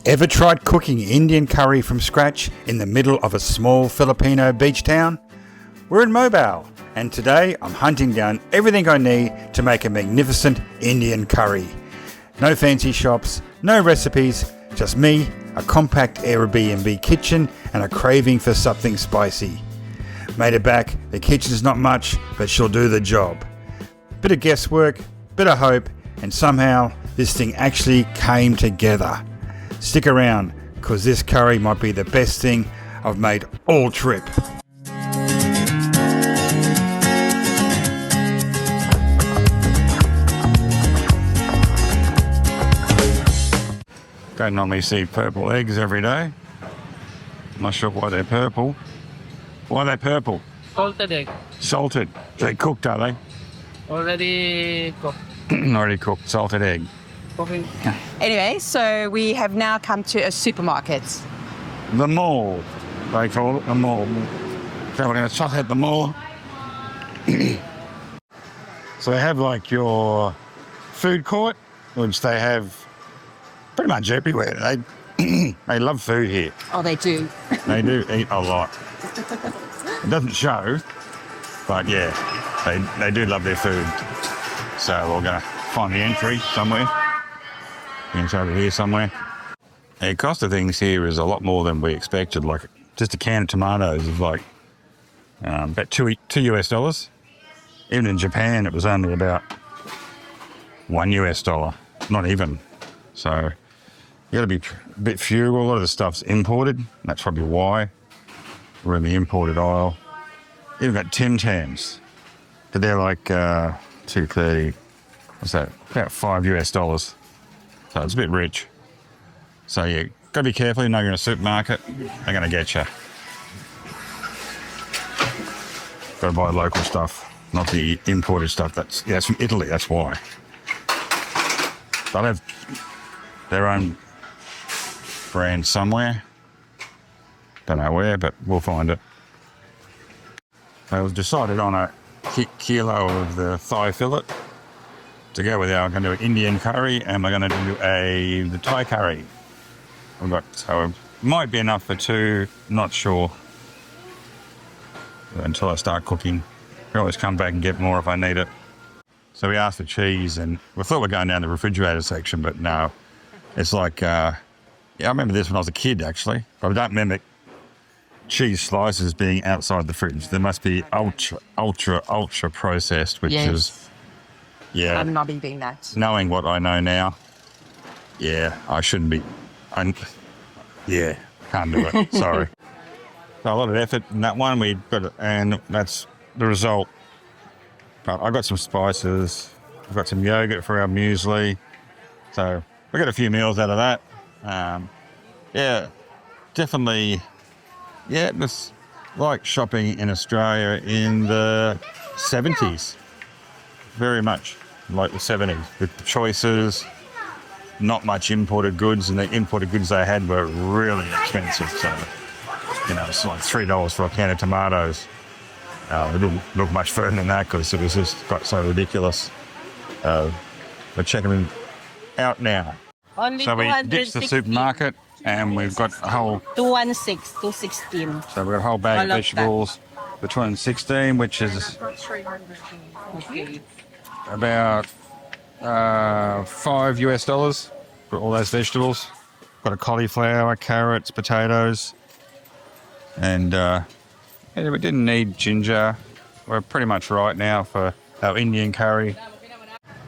Ever tried cooking Indian curry from scratch in the middle of a small Filipino beach town? We're in Moalboal, and today I'm hunting down everything I need to make a magnificent Indian curry. No fancy shops, no recipes, just me, a compact Airbnb kitchen and a craving for something spicy. Made it back, the kitchen's not much, but she'll do the job. Bit of guesswork, bit of hope, and somehow this thing actually came together. Stick around, because this curry might be the best thing I've made all trip. Don't normally see purple eggs every day. I'm not sure why they're purple. Why are they purple? Salted egg. Salted. They're cooked, are they? Already cooked. Already cooked salted egg. Cooking. Anyway, so we have now come to a supermarket. The mall, they call it, the mall. So we're going to check out the mall. So they have like your food court, which they have pretty much everywhere. They love food here. Oh, they do. They do eat a lot. It doesn't show, but yeah, they do love their food. So we're going to find the entry somewhere. It's over here somewhere. The cost of things here is a lot more than we expected. Like just a can of tomatoes is like about $2 US. Even in Japan, it was only about $1 US, not even. So you got to be a bit frugal. A lot of the stuff's imported. That's probably why we're in the imported aisle. You've got Tim Tams, but they're like $2.30. What's that? About $5 US. So it's a bit rich. So yeah, got to be careful. You know you're in a supermarket, they're going to get you. Got to buy local stuff, not the imported stuff. That's from Italy. That's why. They'll have their own brand somewhere. Don't know where, but we'll find it. So I was decided on a kilo of the thigh fillet. To go with that, I'm going to do an Indian curry and we're going to do the Thai curry. So it might be enough for two, not sure. Until I start cooking. I can always come back and get more if I need it. So we asked for cheese and we thought we're going down the refrigerator section, but no. It's like, I remember this when I was a kid actually, but I don't remember cheese slices being outside the fridge. They must be ultra processed, which is... Yeah. I'm not eating that. Knowing what I know now, yeah, I shouldn't be. Can't do it. Sorry. So a lot of effort in that one. We got it, and that's the result. But I got some spices. I've got some yogurt for our muesli. So we got a few meals out of that. Definitely. Yeah, it was like shopping in Australia in the 70s. Very much like the 70s, with choices, not much imported goods, and the imported goods they had were really expensive. So, it's like $3 for a can of tomatoes. It didn't look much further than that because it was just got so ridiculous. We're checking them out now. Only so we ditched the supermarket and we've got a whole... 216, 216. So we've got a whole bag of vegetables for 216, which is... about $5 US for all those vegetables. Got a cauliflower, carrots, potatoes, and we didn't need ginger. We're pretty much right now for our Indian curry.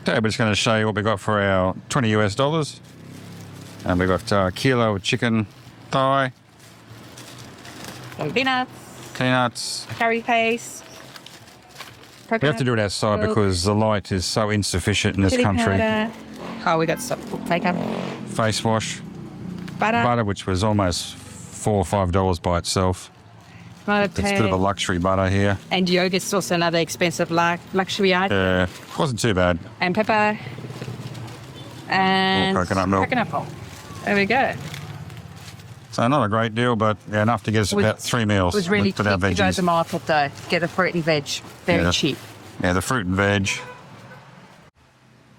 Okay, we're just going to show you what we got for our $20 US, and we got a kilo of chicken thigh, peanuts, curry paste. We have to do it outside because the light is so insufficient in this country. Oh, we got some take-up. Face wash. Butter, which was almost $4 or $5 by itself. It's a bit of a luxury butter here. And yogurt's also another expensive luxury item. Wasn't too bad. And pepper. And coconut milk. There we go. So not a great deal, but enough to get us about 3 meals. It was really cheap to go to the market though. Get the fruit and veg. Very cheap. Yeah, the fruit and veg.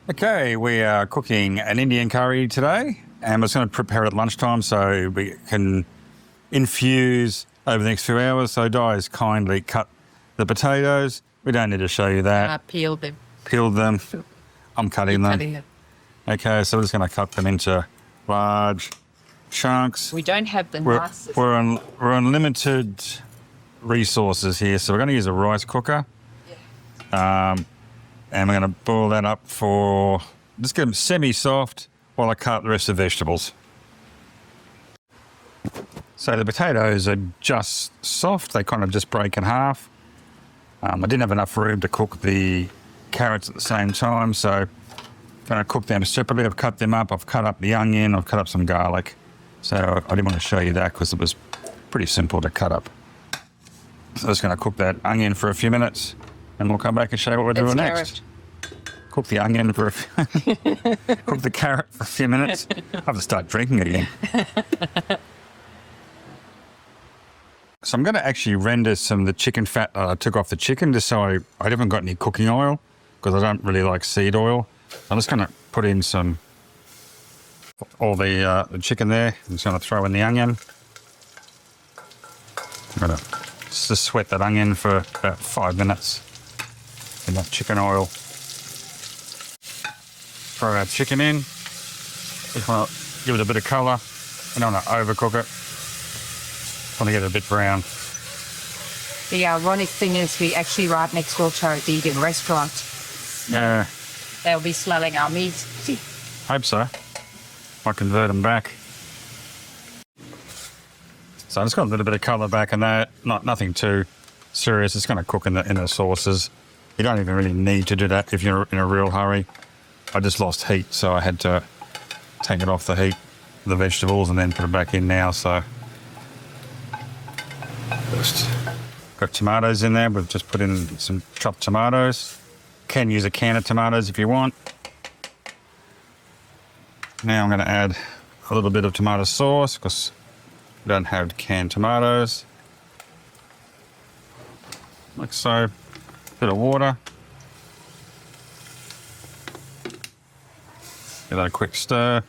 Okay, we are cooking an Indian curry today. And we're just going to prepare at lunchtime so we can infuse over the next few hours. So Di's kindly cut the potatoes. We don't need to show you that. I peeled them. Peeled them. I'm cutting them. Cutting it. Okay, so we're just going to cut them into large chunks. We don't have the We're nicest. on limited resources here, so we're going to use a rice cooker. And we're going to boil that up for, just get them semi-soft while I cut the rest of the vegetables. So the potatoes are just soft, they kind of just break in half. I didn't have enough room to cook the carrots at the same time, so I'm going to cook them separately. I've cut them up, I've cut up the onion, I've cut up some garlic. So I didn't want to show you that because it was pretty simple to cut up. So I'm just going to cook that onion for a few minutes and we'll come back and show you what we're doing next. Cook the onion for cook the carrot for a few minutes. I have to start drinking again. So I'm going to actually render some of the chicken fat that I took off the chicken just so I haven't got any cooking oil because I don't really like seed oil. I'm just going to put in all the chicken there. I'm just going to throw in the onion. I'm going to just sweat that onion for about 5 minutes in that chicken oil. Throw our chicken in. Just want to give it a bit of colour. I don't want to overcook it. Want to get it a bit brown. The ironic thing is we actually right next door to a vegan restaurant. Yeah. They'll be smelling our meat. Hope so. Might convert them back. So I just got a little bit of colour back in that. Nothing too serious. It's going to cook in the sauces. You don't even really need to do that if you're in a real hurry. I just lost heat, so I had to take it off the heat, the vegetables, and then put it back in now. So just got tomatoes in there. We've just put in some chopped tomatoes. Can use a can of tomatoes if you want. Now I'm going to add a little bit of tomato sauce because we don't have canned tomatoes. Like so. Bit of water. Give that a quick stir.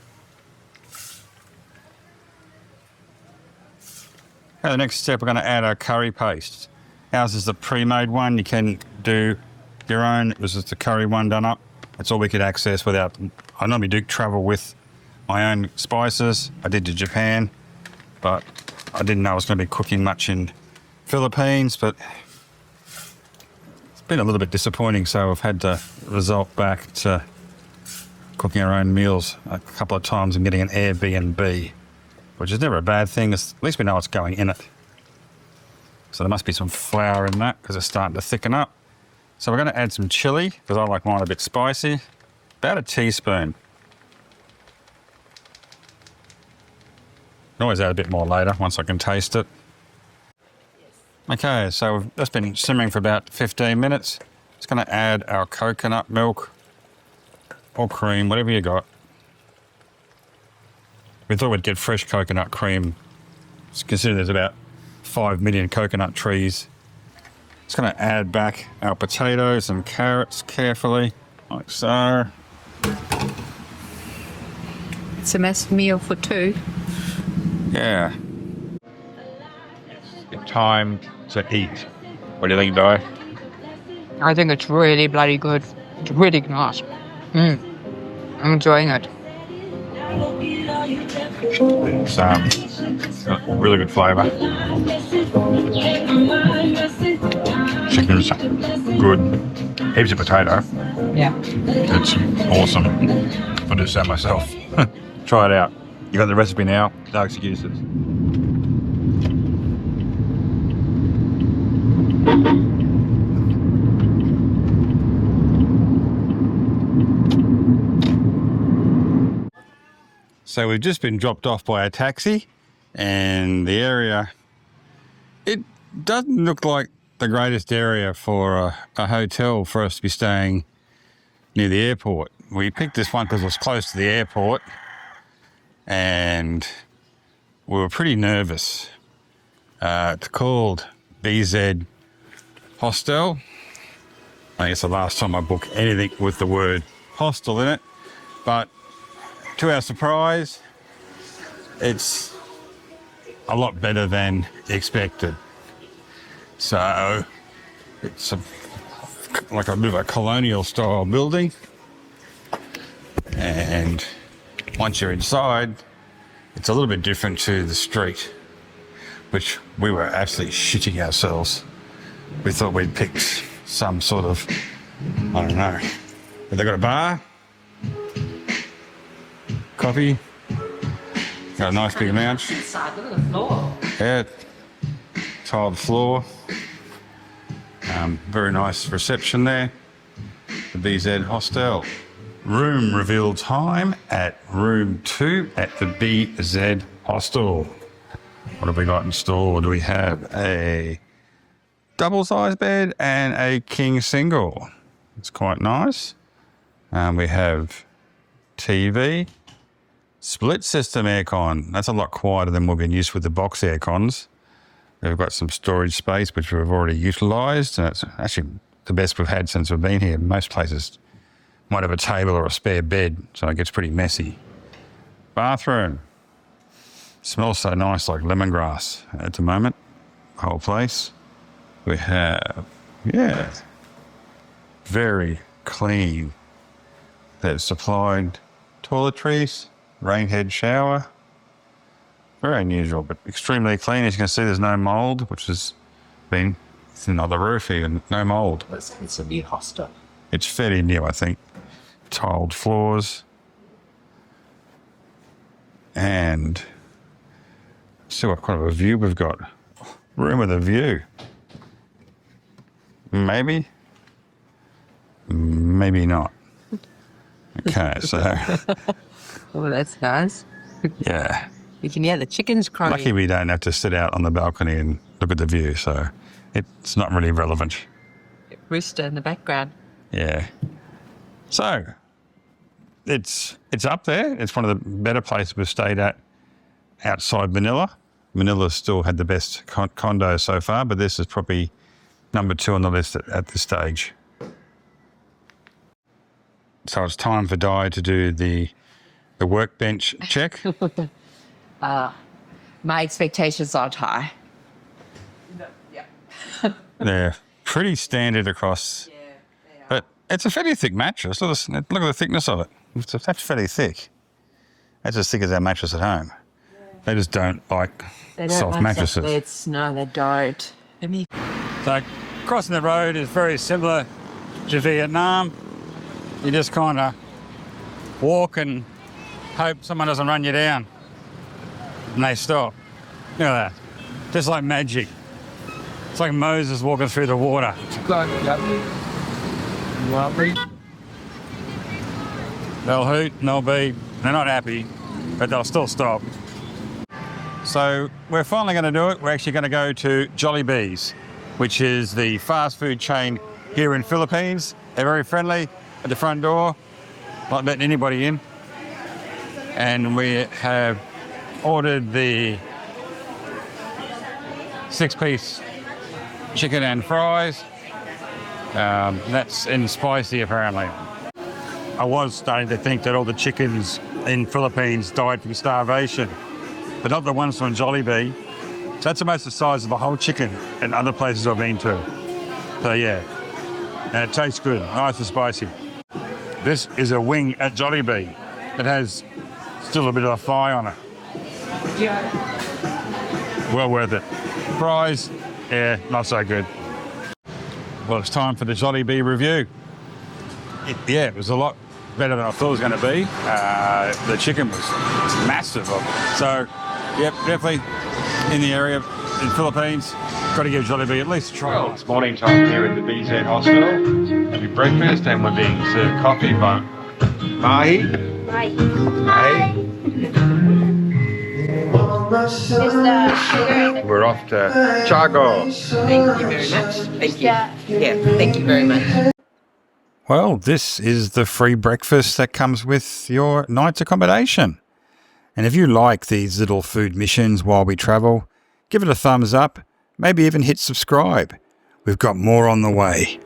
Okay, the next step, we're going to add our curry paste. Ours is the pre-made one. You can do your own. This is the curry one done up. That's all we could access without. I normally do travel with my own spices. I did to Japan, but I didn't know I was going to be cooking much in Philippines, but it's been a little bit disappointing, so I've had to resort back to cooking our own meals a couple of times and getting an Airbnb, which is never a bad thing. At least we know what's going in it. So there must be some flour in that because it's starting to thicken up. So we're going to add some chili because I like mine a bit spicy. About a teaspoon. Can always add a bit more later once I can taste it. Okay, so we've just been simmering for about 15 minutes. Just going to add our coconut milk or cream, whatever you got. We thought we'd get fresh coconut cream. Just consider there's about 5 million coconut trees. Just going to add back our potatoes and carrots carefully, like so. It's a massive meal for two. Yeah. It's time to eat. What do you think, Di? I think it's really bloody good. It's really nice. I'm enjoying it. It's really good flavour. Chicken's good. Heaps of potato. Yeah. It's awesome. I'll do that myself. Try it out. You got the recipe now. No excuses. So we've just been dropped off by a taxi, and the area, it doesn't look like the greatest area for a hotel for us to be staying near the airport. We picked this one because it was close to the airport, and we were pretty nervous. It's called BZ Hostel. I think it's the last time I book anything with the word hostel in it, but to our surprise, it's a lot better than expected. So it's like a bit of a colonial style building, and once you're inside, it's a little bit different to the street, which we were absolutely shitting ourselves. We thought we'd picked some sort of, I don't know, but they got a bar, coffee, got a nice big lounge. Inside, look at the floor. Yeah, tiled floor. Very nice reception there. The BZ Hostel. Room reveal time at room 2 at the BZ Hostel. What have we got in store? Do we have a double-sized bed and a king single? It's quite nice. We have TV, split system aircon. That's a lot quieter than we've been used with the box aircons. We've got some storage space, which we've already utilised, and it's actually the best we've had since we've been here. Most places might have a table or a spare bed, so it gets pretty messy. Bathroom. Smells so nice, like lemongrass at the moment, the whole place. We have, yeah, very clean. There's supplied toiletries, rainhead shower. Very unusual, but extremely clean. As you can see, there's no mould, which has been, it's another roof even, no mould. It's a new hostel. It's fairly new, I think. Tiled floors. And see what kind of a view we've got. Room with a view. Maybe. Maybe not. Okay, so. Oh, that's nice. Yeah. You can hear the chickens crying. Lucky we don't have to sit out on the balcony and look at the view, so it's not really relevant. Rooster in the background. Yeah. So, it's up there. It's one of the better places we've stayed at outside Manila. Manila still had the best condo so far, but this is probably number 2 on the list at this stage. So it's time for Di to do the workbench check. My expectations aren't high. They're pretty standard across. Yeah, they are. But it's a fairly thick mattress. Look at the thickness of it. That's fairly thick. That's as thick as our mattress at home. Yeah. They just don't like soft mattresses. No, they don't. So crossing the road is very similar to Vietnam. You just kind of walk and hope someone doesn't run you down. And they stop. Look at that. Just like magic. It's like Moses walking through the water. They'll hoot and they're not happy, but they'll still stop. So we're finally going to do it. We're actually going to go to Jollibee's, which is the fast food chain here in Philippines. They're very friendly at the front door, not letting anybody in. And we have ordered the 6-piece chicken and fries. That's in spicy, apparently. I was starting to think that all the chickens in Philippines died from starvation, but not the ones from Jollibee. So that's almost the size of a whole chicken in other places I've been to. So yeah, and it tastes good, nice and spicy. This is a wing at Jollibee. It has still a bit of a fly on it. Well worth it. Fries, yeah, not so good. Well, it's time for the Jollibee review. It was a lot better than I thought it was going to be. The chicken was massive. So, yep, definitely in the area in Philippines. Got to give Jollibee at least a try. Well, it's morning time here at the BZ Hostel. Having breakfast and we're being served coffee by Mahi. We're off to Chago. Thank you very much. Thank you. Yeah, thank you very much. Well, this is the free breakfast that comes with your night's accommodation. And if you like these little food missions while we travel, give it a thumbs up, maybe even hit subscribe. We've got more on the way.